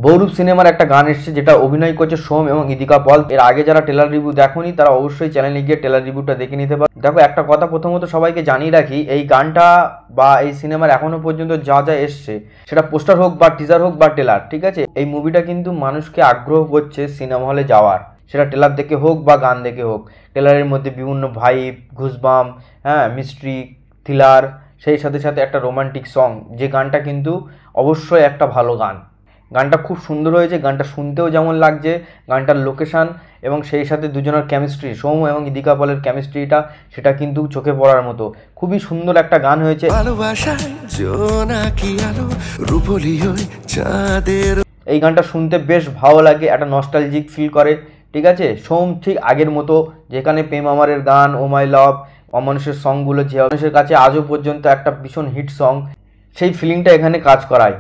বহুরূপ সিনেমার একটা গান এসেছে যেটা অভিনয় করছে সোম এবং ইদিকা পল। এর আগে যারা ট্রেলার রিভিউ দেখোনি তারা অবশ্যই চ্যানেলে গিয়ে ট্রেলার রিভিউটা দেখে নিতে পারো। দেখো, একটা কথা প্রথমত সবাইকে জানিয়ে রাখি, এই গানটা বা এই সিনেমার এখনো পর্যন্ত যা যা এসছে, সেটা পোস্টার হোক বা টিজার হোক বা ট্রেলার, ঠিক আছে, এই মুভিটা কিন্তু মানুষকে আগ্রহ করছে সিনেমা হলে যাওয়ার, সেটা ট্রেলার দেখে হোক বা গান দেখে হোক। ট্রেলারের মধ্যে বিভিন্ন ভাইব, ঘুসবাম, হ্যাঁ, মিস্ট্রি, থ্রিলার, সেই সাথে সাথে একটা রোমান্টিক সং, যে গানটা কিন্তু অবশ্যই একটা ভালো গান। গানটা খুব সুন্দর হয়েছে, গানটা শুনতেও যেমন লাগছে, গানটার লোকেশান এবং সেই সাথে দুজনের কেমিস্ট্রি, সৌম এবং ইদিকা পলের কেমিস্ট্রিটা, সেটা কিন্তু চোখে পড়ার মতো। খুবই সুন্দর একটা গান হয়েছে। এই গানটা শুনতে বেশ ভালো লাগে, একটা নস্টালজিক ফিল করে, ঠিক আছে। সোম ঠিক আগের মতো, যেখানে প্রেম আমারের গান, ও মাই লাভ, অমানুষের সংগুলো যে মানুষের কাছে আজও পর্যন্ত একটা ভীষণ হিট সং, সেই ফিলিংটা এখানে কাজ করায়।